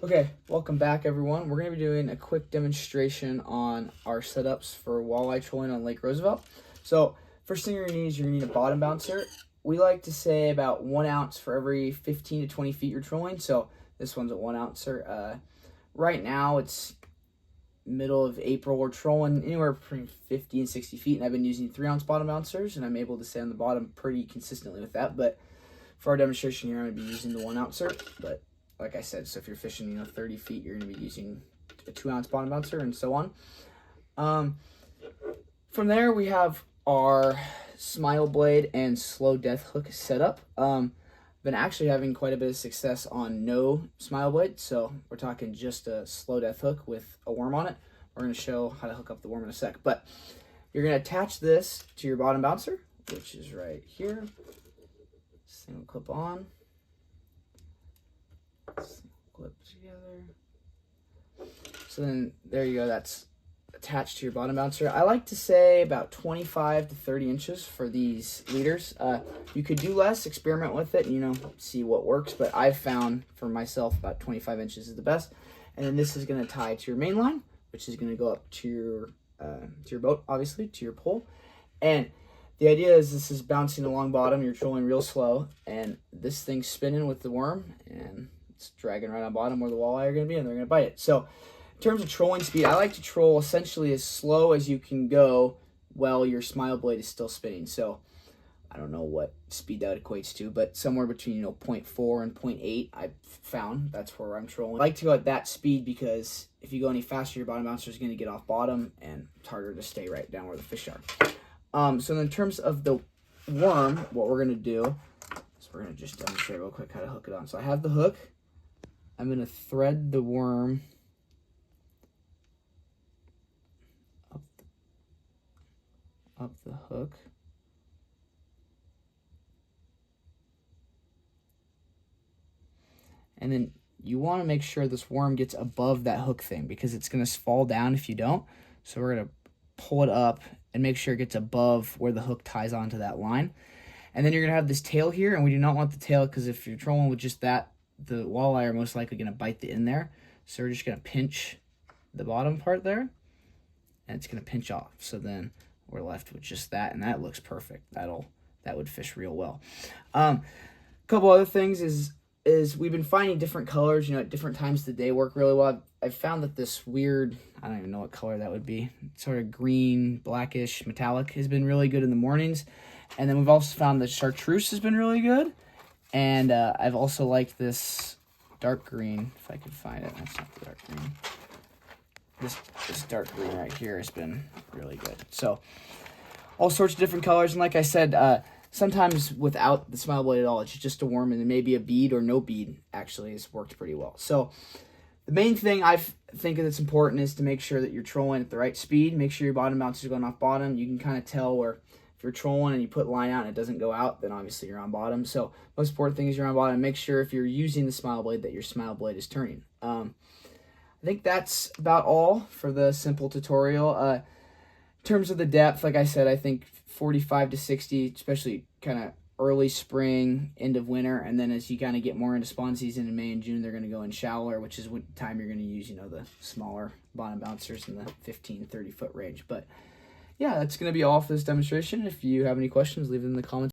Okay, welcome back everyone. We're going to be doing a quick demonstration on our setups for walleye trolling on Lake Roosevelt. So first thing you're going to need is you're going to need a bottom bouncer. We like to say about 1 ounce for every 15 to 20 feet you're trolling. So this one's a 1 ouncer. Right now it's middle of April. We're trolling anywhere between 50 and 60 feet, and I've been using 3-ounce bottom bouncers, and I'm able to stay on the bottom pretty consistently with that. But for our demonstration here, I'm going to be using the 1 ouncer. But like I said, so if you're fishing, 30 feet, you're going to be using a 2-ounce bottom bouncer and so on. From there, we have our smile blade and slow death hook setup. Been actually having quite a bit of success on no smile blade, so we're talking just a slow death hook with a worm on it. We're going to show how to hook up the worm in a sec, but you're going to attach this to your bottom bouncer, which is right here. Single clip on, single clip together. So then there you go, that's attached to your bottom bouncer. I like to say about 25 to 30 inches for these leaders. You could do less, experiment with it, and see what works, but I've found for myself about 25 inches is the best. And then this is going to tie to your main line, which is going to go up to your boat, obviously, to your pole. And the idea is this is bouncing along bottom, you're trolling real slow, and this thing's spinning with the worm, and it's dragging right on bottom where the walleye are going to be, and they're going to bite it. So in terms of trolling speed, I like to troll essentially as slow as you can go while your smile blade is still spinning. So I don't know what speed that equates to, but somewhere between 0.4 and 0.8, I've found that's where I'm trolling. I like to go at that speed because if you go any faster, your bottom bouncer is going to get off bottom, and it's harder to stay right down where the fish are. So in terms of the worm, what we're going to do is we're going to just demonstrate real quick how to hook it on. So I have the hook. I'm going to thread the worm up the hook. And then you want to make sure this worm gets above that hook thing because it's going to fall down if you don't. So we're going to pull it up and make sure it gets above where the hook ties onto that line. And then you're going to have this tail here, and we do not want the tail because if you're trolling with just that, the walleye are most likely going to bite the end there. So we're just going to pinch the bottom part there, and it's going to pinch off. So then we're left with just that, and that looks perfect. That would fish real well. A couple other things is we've been finding different colors, at different times of the day work really well. I've found that this weird, I don't even know what color that would be, sort of green, blackish, metallic has been really good in the mornings. And then we've also found that chartreuse has been really good. And I've also liked this dark green, if I could find it. That's not the dark green. This dark green right here has been really good. So all sorts of different colors. And like I said, sometimes without the smile blade at all, it's just a worm, and then maybe a bead or no bead actually has worked pretty well. So the main thing I think that's important is to make sure that you're trolling at the right speed. Make sure your bottom bouncer is going off bottom. You can kind of tell where if you're trolling and you put line out and it doesn't go out, then obviously you're on bottom. So most important thing is you're on bottom. Make sure if you're using the smile blade that your smile blade is turning. I think that's about all for the simple tutorial. In terms of the depth, like I said, I think 45 to 60, especially kind of early spring, end of winter, and then as you kind of get more into spawn season in May and June, they're going to go in shallower, which is what time you're going to use, the smaller bottom bouncers in the 15, 30 foot range. But yeah, that's going to be all for this demonstration. If you have any questions, leave them in the comments.